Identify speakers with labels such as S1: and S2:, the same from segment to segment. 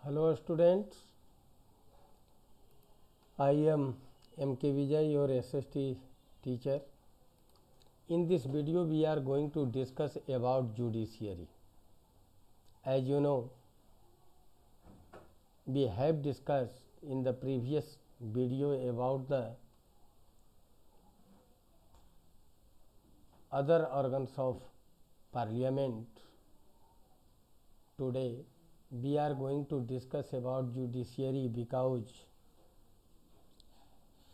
S1: Hello students, I am M.K. Vijay, your SST teacher. In this video we are going to discuss about judiciary. As you know, we have discussed in the previous video about the other organs of parliament. Today we are going to discuss about judiciary because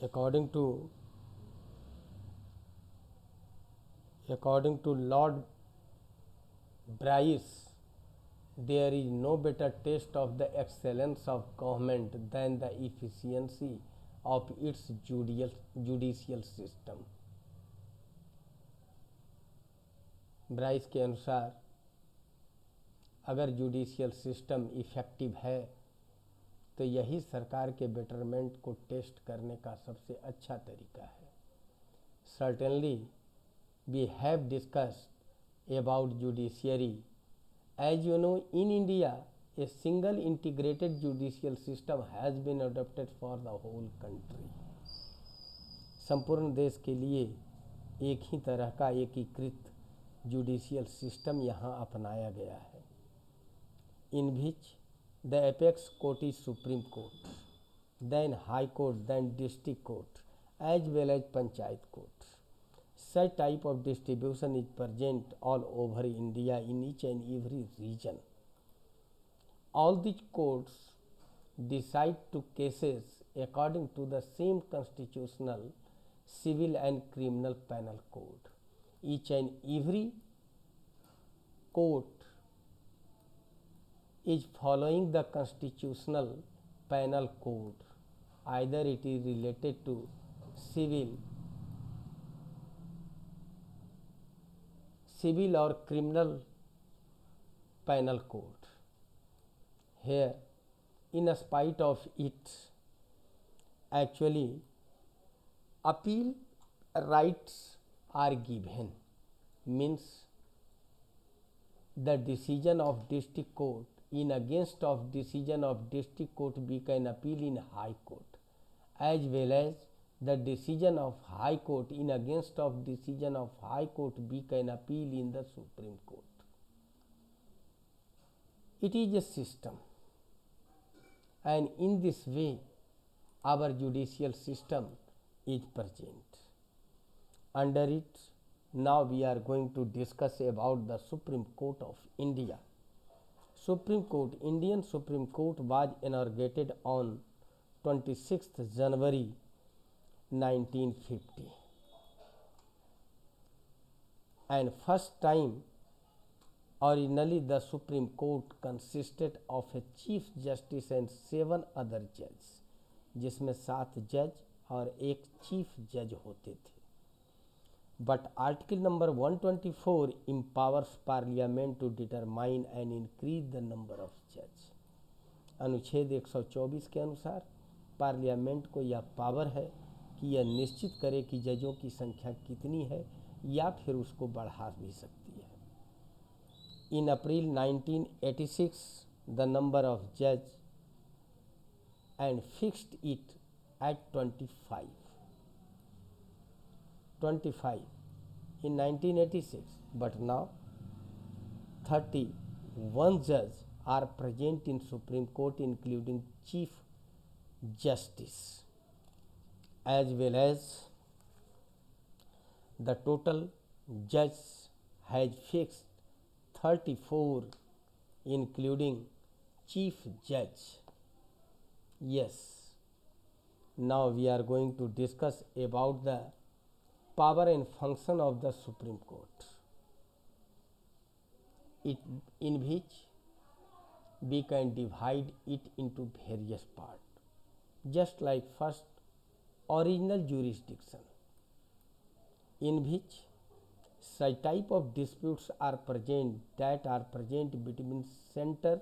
S1: according to Lord Bryce, there is no better test of the excellence of government than the efficiency of its judicial system. Bryce के अनुसार अगर judicial system effective है तो यही सरकार के betterment को test करने का सबसे अच्छा तरीका है. Certainly we have discussed about judiciary. As you know, in India, a single integrated judicial system has been adopted for the whole country. संपूर्ण देश के लिए एक ही तरह का एकीकृत जुडिशियल सिस्टम यहाँ अपनाया गया है. In which the apex court is Supreme Court, then high court, then district court, as well as panchayat court. Such type of distribution is present all over India in each and every region. All these courts decide to cases according to the same constitutional, civil and criminal penal code. Each and every court is following the constitutional penal code. Either it is related to civil or criminal penal code. Here, in spite of it, actually appeal rights are given. Means the decision of district court in against of decision of district court we can appeal in high court, as well as the decision of high court in against of decision of high court we can appeal in the Supreme Court. It is a system, and in this way our judicial system is present. Under it, now we are going to discuss about the Supreme Court of India. Supreme Court, Indian Supreme Court was inaugurated on 26th January 1950, and first time originally the Supreme Court consisted of a Chief Justice and 7 other judges, जिसमें 7 जज और एक chief जज होते थे. But article number 124 empowers parliament to determine and increase the number of जज. अनुच्छेद 124 के अनुसार पार्लियामेंट को यह पावर है कि यह निश्चित करे कि जजों की संख्या कितनी है या फिर उसको बढ़ा भी सकती है. इन अप्रैल 1986 द नंबर ऑफ जज and fixed it at 25 in 1986, but now 31 judges are present in Supreme Court, including Chief Justice, as well as the total judges has fixed 34, including Chief Judge. Yes, now we are going to discuss about the power and function of the Supreme Court, in which we can divide it into various parts, just like first original jurisdiction, in which such type of disputes are present that are present between center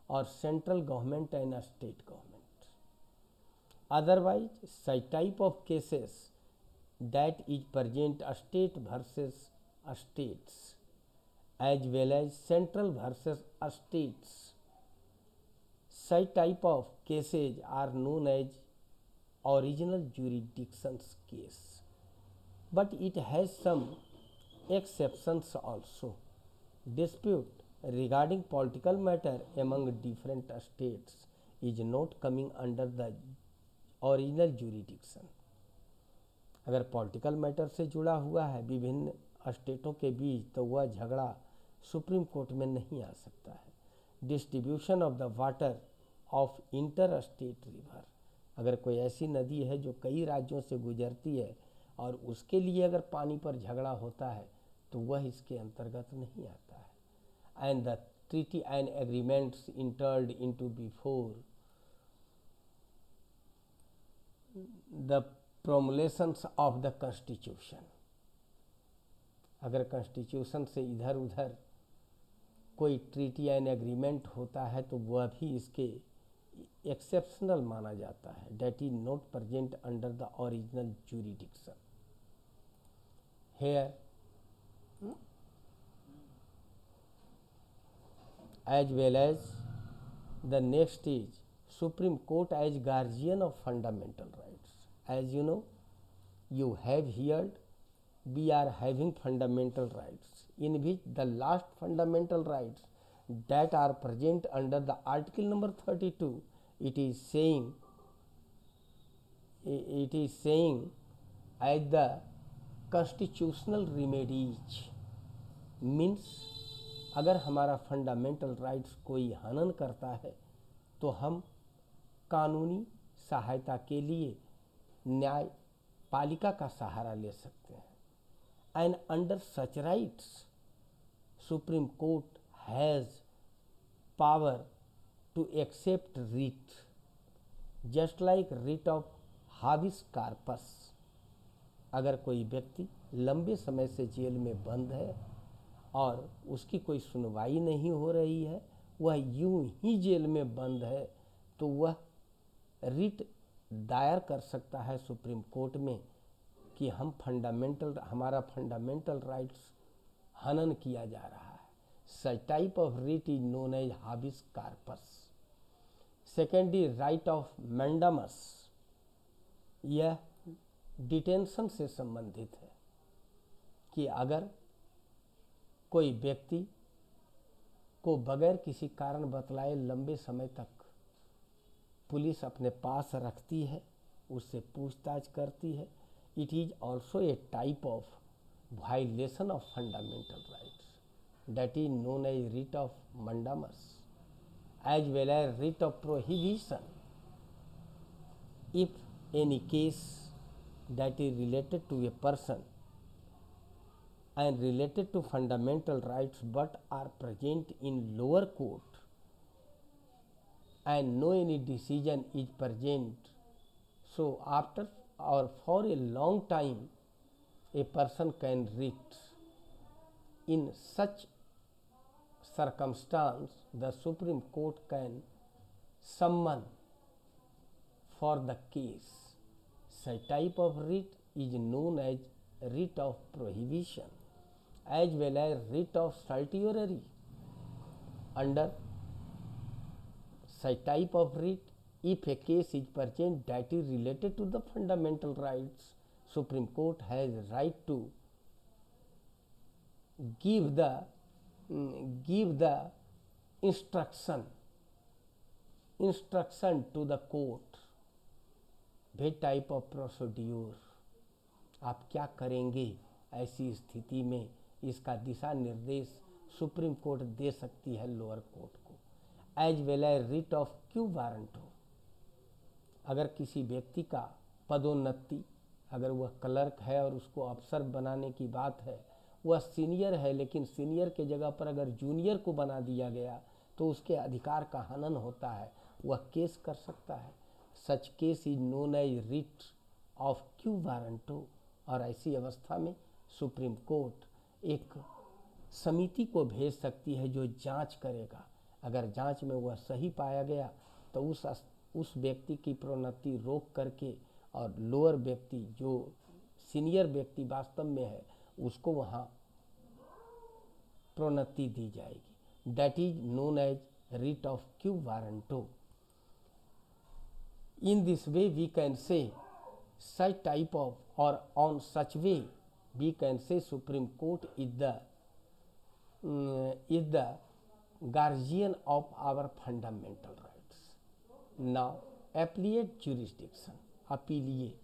S1: or central government and a state government. Otherwise, such type of cases that is present a state versus a states, as well as central versus a states, Such type of cases are known as original jurisdictions case, but it has some exceptions also. Dispute regarding political matter among different states is not coming under the original jurisdiction. अगर political matter से जुड़ा हुआ है विभिन्न स्टेटों के बीच तो वह झगड़ा सुप्रीम कोर्ट में नहीं आ सकता है। Distribution of the water of inter state river, अगर कोई ऐसी नदी है जो कई राज्यों से गुजरती है और उसके लिए अगर पानी पर झगड़ा होता है तो वह इसके अंतर्गत नहीं आता है। And the treaty and agreements entered into before the promulgations of the constitution, अगर कॉन्स्टिट्यूशन से इधर उधर कोई ट्रीटी एंड एग्रीमेंट होता है तो वह भी इसके एक्सेप्शनल माना जाता है, that is not present under the original jurisdiction. Here as well as the next is Supreme Court as guardian of fundamental rights. As you know, you have heard we are having fundamental rights, in which the last fundamental rights that are present under the article number 32, it is saying as the constitutional remedies, means अगर हमारा fundamental rights कोई हनन करता है तो हम कानूनी सहायता के लिए न्यायपालिका का सहारा ले सकते हैं। And under such rights Supreme Court has power to accept writ, just like writ of habeas corpus. अगर कोई व्यक्ति लंबे समय से जेल में बंद है और उसकी कोई सुनवाई नहीं हो रही है, वह यूं ही जेल में बंद है, तो वह रिट दायर कर सकता है सुप्रीम कोर्ट में कि हमारा फंडामेंटल राइट्स हनन किया जा रहा है। Such type of writ is known as habeas corpus. Second is writ of mandamus, यह डिटेंशन से संबंधित है कि अगर कोई व्यक्ति को बगैर किसी कारण बतलाए लंबे समय तक पुलिस अपने पास रखती है, उससे पूछताछ करती है, it is also a type of violation of fundamental rights, that is known as writ of mandamus as well as writ of prohibition if any case that is related to a person and related to fundamental rights but are present in lower court and no any decision is present, so after or for a long time a person can writ. In such circumstance the Supreme Court can summon for the case. Such type of writ is known as writ of prohibition as well as writ of certiorari. Under such type of writ, if a case is present that is related to the fundamental rights, Supreme Court has right to give the instruction to the court, that type of procedure, आप क्या करेंगे ऐसी स्थिति में, इसका दिशा निर्देश supreme court दे सकती है लोअर कोर्ट को। As well as writ of quo warrant हो, अगर किसी व्यक्ति का पदोन्नति, अगर वह क्लर्क है और उसको अफसर बनाने की बात है, वह सीनियर है लेकिन सीनियर के जगह पर अगर जूनियर को बना दिया गया तो उसके अधिकार का हनन होता है, वह केस कर सकता है। Such case is known as writ of quo warranto, और ऐसी अवस्था में सुप्रीम कोर्ट एक समिति को भेज सकती है जो जांच करेगा। अगर जांच में वह सही पाया गया तो उस व्यक्ति की प्रोन्नति रोक करके और लोअर व्यक्ति जो सीनियर व्यक्ति वास्तव में है उसको वहाँ प्रोन्नति दी जाएगी। That is known as writ of quo warranto. In this way we can say such type of, or on such way we can say Supreme Court is the guardian of our fundamental rights. Now, appellate jurisdiction, appellate,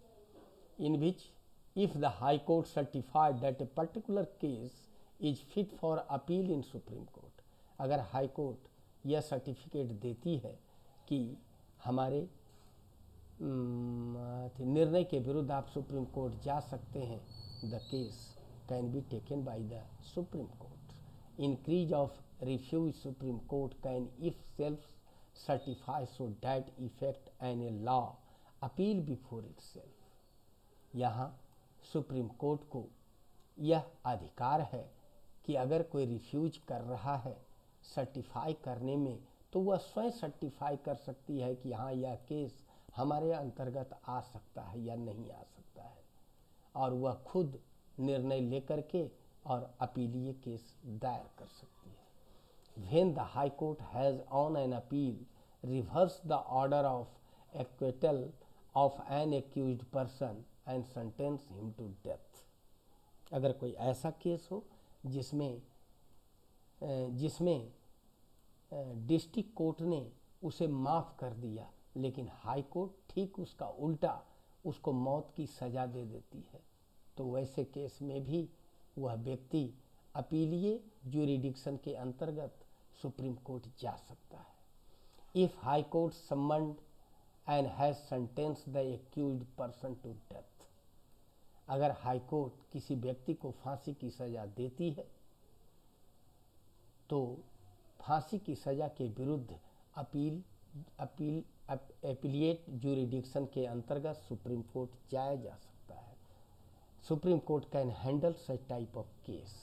S1: in which if the High Court certified that a particular case is fit for appeal in Supreme Court, अगर high court यह certificate देती है कि हमारे निर्णय के विरुद्ध आप सुप्रीम कोर्ट जा सकते हैं, the case can be taken by the supreme court. Increase of refuse supreme court can if self certify so that effect an a law appeal before itself. यहाँ सुप्रीम कोर्ट को यह अधिकार है कि अगर कोई रिफ्यूज कर रहा है सर्टिफाई करने में, तो वह स्वयं सर्टिफाई कर सकती है कि हाँ यह केस हमारे अंतर्गत आ सकता है या नहीं आ सकता है, और वह खुद निर्णय लेकर के और अपीलीय केस दायर कर सकती है। When the High Court has on an appeal reversed the order of acquittal of an accused person and sentenced him to death, अगर कोई ऐसा केस हो जिसमें डिस्ट्रिक्ट कोर्ट ने उसे माफ़ कर दिया, लेकिन हाई कोर्ट ठीक उसका उल्टा उसको मौत की सज़ा दे देती है, तो वैसे केस में भी वह व्यक्ति अपीलीय ज्यूरिडिक्शन के अंतर्गत सुप्रीम कोर्ट जा सकता है। If high court summoned and has sentence the accused person to death, अगर हाई कोर्ट किसी व्यक्ति को फांसी की सज़ा देती है तो फांसी की सज़ा के विरुद्ध अपीलिएट ज्यूरिडिक्शन के अंतर्गत सुप्रीम कोर्ट जाया जा सकता है। Supreme court can handle such type of case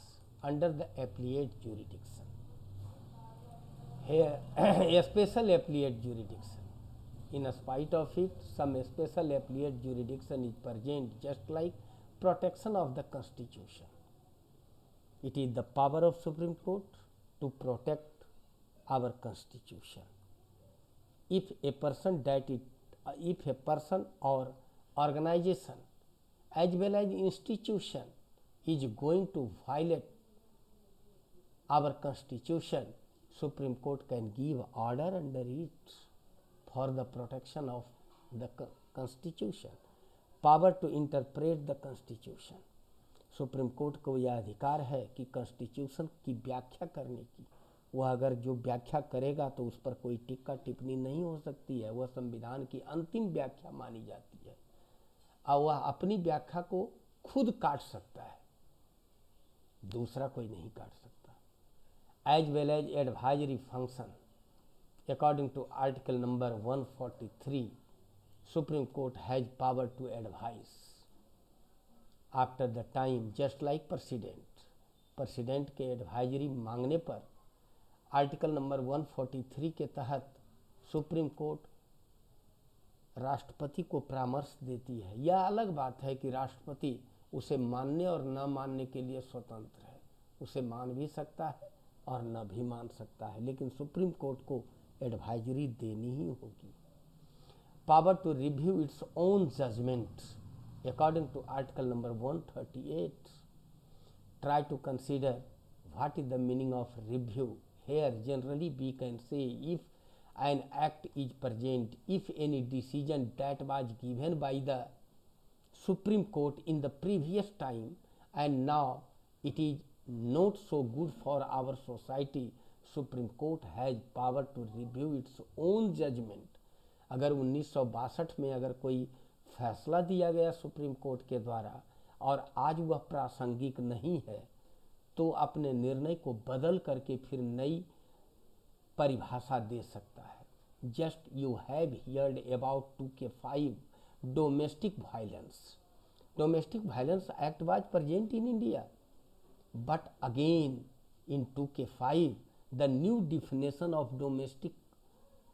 S1: under the appellate jurisdiction. Here, a special appellate jurisdiction. In spite of it, some special appellate jurisdiction is present, just like protection of the Constitution. It is the power of Supreme Court to protect our Constitution. If a person or organization as well as institution is going to violate our Constitution, Supreme Court can give order under it for the protection of the Constitution. Power to interpret the Constitution. Supreme court को यह अधिकार है कि constitution की व्याख्या करने की। वह अगर जो व्याख्या करेगा तो उस पर कोई टिक्का टिप्पणी नहीं हो सकती है, वह संविधान की अंतिम व्याख्या मानी जाती है और वह अपनी व्याख्या को खुद काट सकता है, दूसरा कोई नहीं काट सकता। as well as advisory function. According to article number 143, Supreme Court has power to advise after the time, just like President. President के एडवाइजरी मांगने पर आर्टिकल नंबर 143 के तहत सुप्रीम कोर्ट राष्ट्रपति को परामर्श देती है। यह अलग बात है कि राष्ट्रपति उसे मानने और न मानने के लिए स्वतंत्र है, उसे मान भी सकता है और न भी मान सकता है, लेकिन सुप्रीम कोर्ट को एडवाइजरी देनी ही होगी। Power to review its own judgement according to article number 138, try to consider what is the meaning of review. Here generally we can say if an act is present, if any decision that was given by the supreme court in the previous time and now it is not so good for our society, Supreme Court has power to review its own judgment. अगर 1962 में अगर कोई फैसला दिया गया supreme court के द्वारा और आज वह प्रासंगिक नहीं है तो अपने निर्णय को बदल करके फिर नई परिभाषा दे सकता है। Just you have heard about 2K5 domestic violence. Domestic Violence Act was present in India, but again in 2K5 the new definition of domestic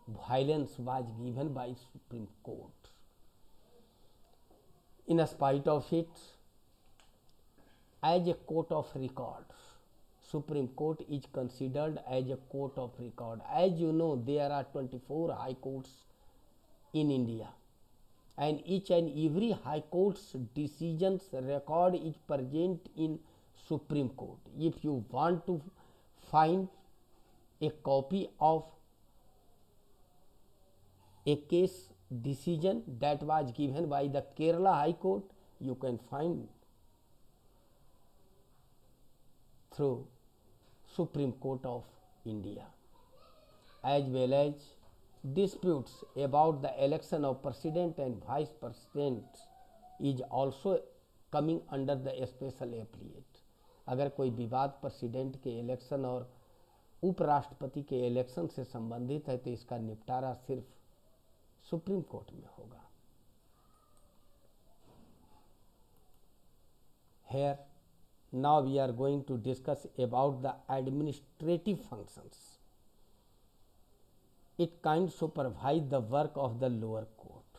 S1: violence was given by Supreme Court. In spite of it, as a court of record, Supreme Court is considered as a court of record. As you know, there are 24 high courts in India. and each and every High Court's decisions record is present in Supreme Court. If you want to find a copy of a case decision that was given by the Kerala High Court, you can find through Supreme Court of India, as well as disputes about the election of president and vice president is also coming under the special appellate. अगर कोई विवाद president के election और उपराष्ट्रपति के election से संबंधित है तो इसका निपटारा सिर्फ सुप्रीम कोर्ट में होगा. Here now we are going to discuss about the administrative functions. It kind supervise the work of the lower court.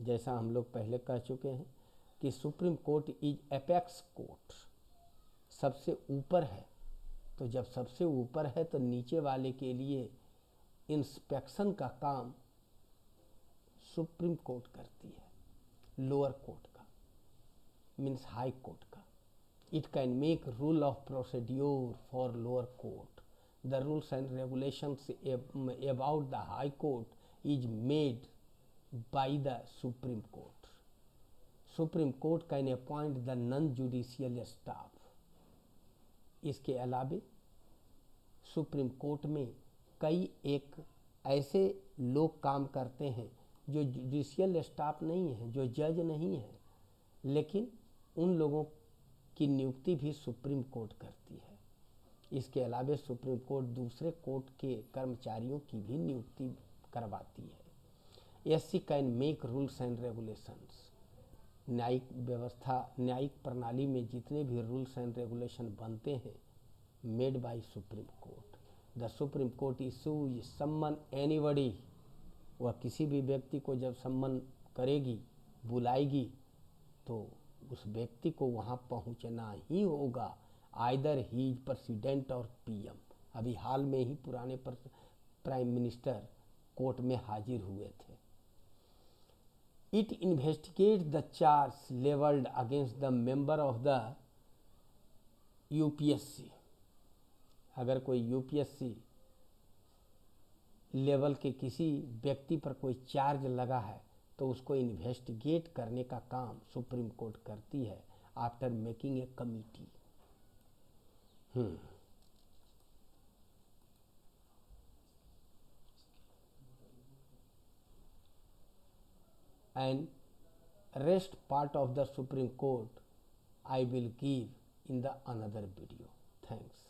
S1: जैसा हम लोग पहले कह चुके हैं कि supreme court is apex court, सबसे ऊपर है. तो जब सबसे ऊपर है तो नीचे वाले के लिए इंस्पेक्शन का काम सुप्रीम कोर्ट करती है, लोअर कोर्ट का मीन्स हाई कोर्ट का. It can make rule of procedure for lower court. The rules and regulations about the High Court is made by the Supreme Court. Supreme Court can appoint the non-judicial staff. इसके अलावे supreme court में कई एक ऐसे लोग काम करते हैं जो जुडिशियल स्टाफ नहीं है, जो जज नहीं है, लेकिन उन लोगों की नियुक्ति भी सुप्रीम कोर्ट करती है. इसके अलावा सुप्रीम कोर्ट दूसरे कोर्ट के कर्मचारियों की भी नियुक्ति करवाती है. SC can make rules and regulations. न्यायिक व्यवस्था, न्यायिक प्रणाली में जितने भी रूल्स एंड रेगुलेशन बनते हैं made by supreme court. The supreme court issue सम्मन एनीबडी. वह किसी भी व्यक्ति को जब सम्मन करेगी, बुलाएगी, तो उस व्यक्ति को वहाँ पहुँचना ही होगा. आइदर ही इज प्रेसिडेंट और पीएम. अभी हाल में ही पुराने प्राइम मिनिस्टर कोर्ट में हाजिर हुए थे. It investigate the charge levelled against the member of the UPSC. अगर कोई यूपीएससी लेवल के किसी व्यक्ति पर कोई चार्ज लगा है तो उसको इन्वेस्टिगेट करने का काम सुप्रीम कोर्ट करती है after making a committee. And rest part of the Supreme Court I will give in the another video. Thanks.